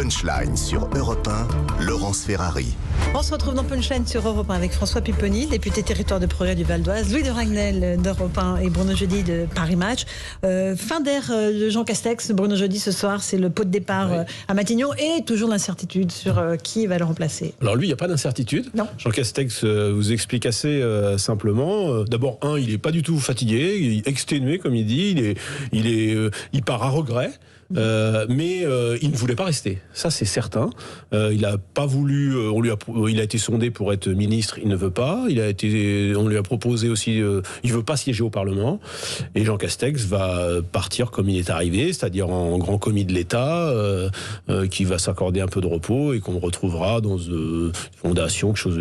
Punchline sur Europe 1, Laurence Ferrari. On se retrouve dans Punchline sur Europe 1 avec François Pupponi, député territoire de progrès du Val d'Oise, Louis de Ragnel d'Europe 1 et Bruno Jeudi de Paris Match. Fin d'air de Jean Castex. Bruno Jeudi ce soir, c'est le pot de départ à Matignon et toujours l'incertitude sur qui va le remplacer. Alors lui, il n'y a pas d'incertitude. Non. Jean Castex vous explique assez simplement. D'abord, il n'est pas du tout fatigué, il est exténué comme il dit, il part à regret. Mais il ne voulait pas rester, ça c'est certain. Il n'a pas voulu. Il a été sondé pour être ministre, il ne veut pas. On lui a proposé aussi. Il veut pas siéger au Parlement. Et Jean Castex va partir comme il est arrivé, c'est-à-dire en grand commis de l'État, qui va s'accorder un peu de repos et qu'on retrouvera dans une fondation, quelque chose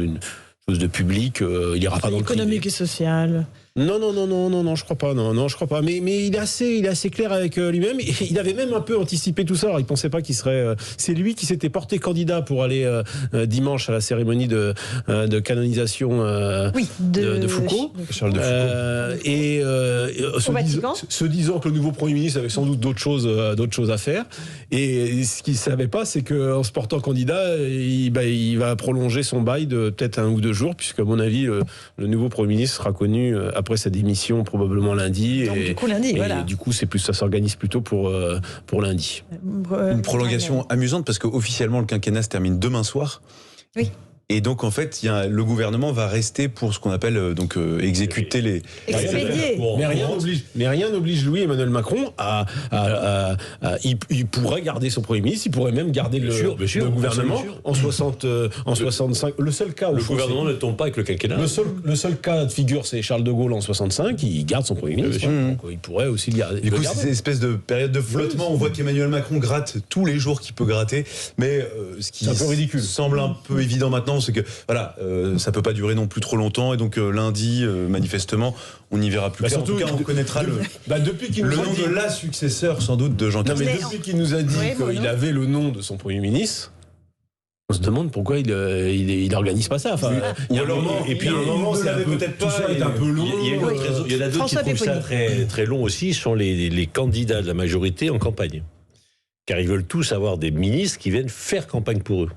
de public. Il ira pas dans le privé. Économique et social. Non, je crois pas. Non, je crois pas. Mais il est assez clair avec lui-même. Il avait même un peu anticipé tout ça. Alors, il pensait pas qu'il serait. C'est lui qui s'était porté candidat pour aller dimanche à la cérémonie de canonisation de Foucault, Charles de Foucault, se disant que le nouveau Premier ministre avait sans doute d'autres choses à faire. Et ce qu'il savait pas, c'est qu'en se portant candidat, il va prolonger son bail de peut-être 1 ou 2 jours, puisque à mon avis, le nouveau Premier ministre sera connu après sa démission probablement lundi. Donc, du coup, lundi, voilà. Du coup, ça s'organise plutôt pour lundi. Une prolongation amusante parce qu'officiellement, le quinquennat se termine demain soir. Oui. Et donc, en fait, le gouvernement va rester pour ce qu'on appelle exécuter les... Expédier. Mais rien n'oblige Louis-Emmanuel Macron il pourrait garder son Premier ministre, il pourrait même garder le gouvernement en 65. Le seul cas où le gouvernement ne tombe pas avec le quinquennat. Le seul cas de figure, c'est Charles de Gaulle en 65, il garde son Premier ministre. Donc, il pourrait aussi le garder. Du coup, c'est cette espèce de période de flottement. On voit qu'Emmanuel Macron gratte tous les jours qu'il peut gratter. Mais ce qui c'est un peu ridicule. Semble un peu évident maintenant, c'est que ça peut pas durer non plus trop longtemps. Et donc lundi, manifestement, on y verra plus clair. En tout cas, on connaîtra le nom de la successeur, sans doute, de Jean Castex. Mais depuis qu'il nous a dit qu'il avait le nom de son Premier ministre, on se demande pourquoi il organise pas ça. Enfin, c'est un peu peut-être pas. C'est un peu long. Il y en a d'autres qui trouvent ça très très long aussi. Ce sont les candidats de la majorité en campagne, car ils veulent tous avoir des ministres qui viennent faire campagne pour eux.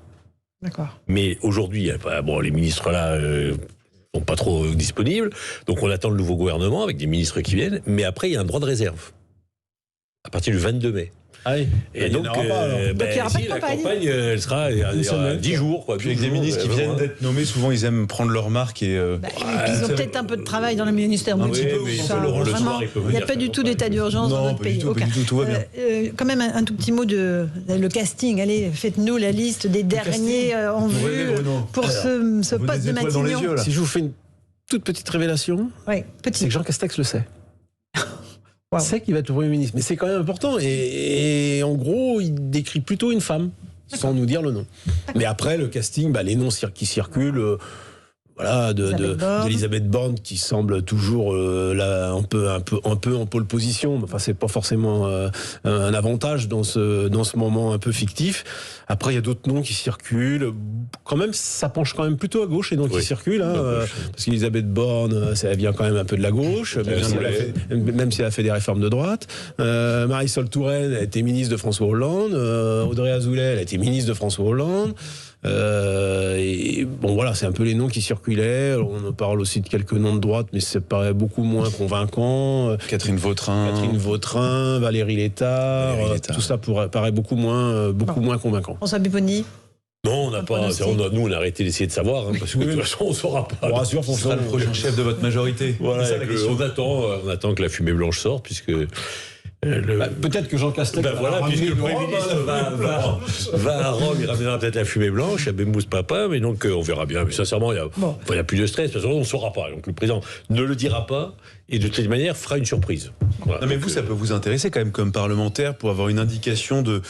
D'accord. Mais aujourd'hui, les ministres là sont pas trop disponibles, donc on attend le nouveau gouvernement avec des ministres qui viennent. Mais après, il y a un droit de réserve à partir du 22 mai. Ah oui. Et donc, il y aura pas de la campagne, elle sera à 10 jours. Puis avec des ministres qui viennent d'être nommés, souvent ils aiment prendre leur marque. Et ils ont peut-être un peu de travail dans le ministère. Il n'y a pas du tout d'état d'urgence dans notre pays. Tout va bien. Quand même un tout petit mot de le casting. Allez, faites-nous la liste des derniers en vue pour ce poste de Matignon. Si je vous fais une toute petite révélation, c'est que Jean Castex le sait. Wow. C'est qu'il va être le Premier ministre, mais c'est quand même important. Et en gros, il décrit plutôt une femme, sans nous dire le nom. Mais après, le casting, les noms qui circulent, d'Elisabeth Borne, qui semble toujours là un peu en pole position. Enfin, c'est pas forcément un avantage dans ce moment un peu fictif. Après, il y a d'autres noms qui circulent. Quand même, ça penche quand même plutôt à gauche les noms qui circulent, parce qu'Elisabeth Borne, elle vient quand même un peu de la gauche, même si elle a fait des réformes de droite. Marisol Touraine a été ministre de François Hollande. Audrey Azoulay, elle a été ministre de François Hollande. C'est un peu les noms qui circulaient. Alors, on parle aussi de quelques noms de droite, mais ça paraît beaucoup moins convaincant. Catherine Vautrin, Valérie Létard, tout ça paraît beaucoup moins convaincant. François Pupponi. Non, on n'a pas. Nous, on a arrêté d'essayer de savoir, parce que de toute façon, on ne saura pas. On rassure, on sera le prochain chef de votre majorité. Voilà, on attend que la fumée blanche sorte, puisque. Peut-être que Jean Castex puisque le Premier ministre va à Rome, il ramènera peut-être la fumée blanche, à Bembous Papa, mais donc on verra bien. Mais sincèrement, il n'y a plus de stress, parce qu'on ne saura pas. Donc le président ne le dira pas, et de toute manière fera une surprise. Voilà. Non, mais ça peut vous intéresser quand même comme parlementaire pour avoir une indication de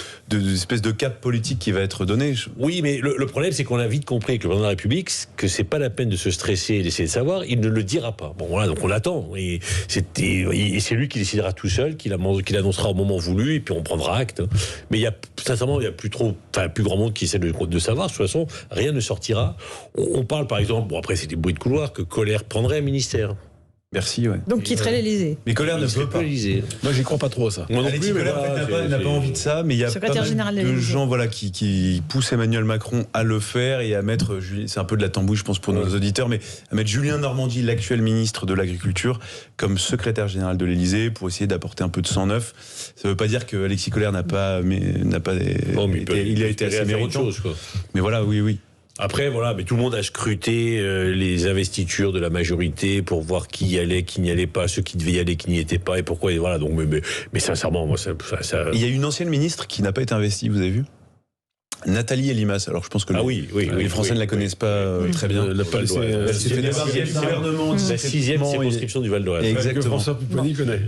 espèce de cap politique qui va être donné. Oui, mais le problème, c'est qu'on a vite compris avec le président de la République que c'est pas la peine de se stresser et d'essayer de savoir. Il ne le dira pas. Bon, voilà, donc on l'attend. Et c'est lui qui décidera tout seul, qu'il annoncera au moment voulu, et puis on prendra acte. Mais sincèrement, il y a plus grand monde qui essaie de savoir. De toute façon, rien ne sortira. On parle, par exemple, après c'est des bruits de couloir, que Colère prendrait un ministère. Bercy, ouais. Donc quitterait l'Élysée. Mais Colère ne veut pas. Moi, j'y crois pas trop à ça. Moi non Alexis plus, mais Colère voilà, n'a pas envie de ça, mais il y a pas Secrétaire général de mal de l'Élysée. gens qui poussent Emmanuel Macron à le faire et à mettre, c'est un peu de la tambouille je pense pour nos auditeurs, mais à mettre Julien Normandie, l'actuel ministre de l'Agriculture, comme secrétaire général de l'Élysée pour essayer d'apporter un peu de sang neuf. Ça ne veut pas dire que Alexis Colère n'a pas il a été assez méritant. Mais voilà, oui. Après, voilà, mais tout le monde a scruté les investitures de la majorité pour voir qui y allait, qui n'y allait pas, ceux qui devaient y aller, qui n'y étaient pas, et pourquoi. Et voilà, donc, mais sincèrement, moi, ça. Il y a une ancienne ministre qui n'a pas été investie, vous avez vu ? Nathalie Elimas. Alors, je pense que les Français ne la connaissent pas très bien. Elle n'a pas laissé. La 6e circonscription du Val d'Oise. Exactement. François Pupponi connaît.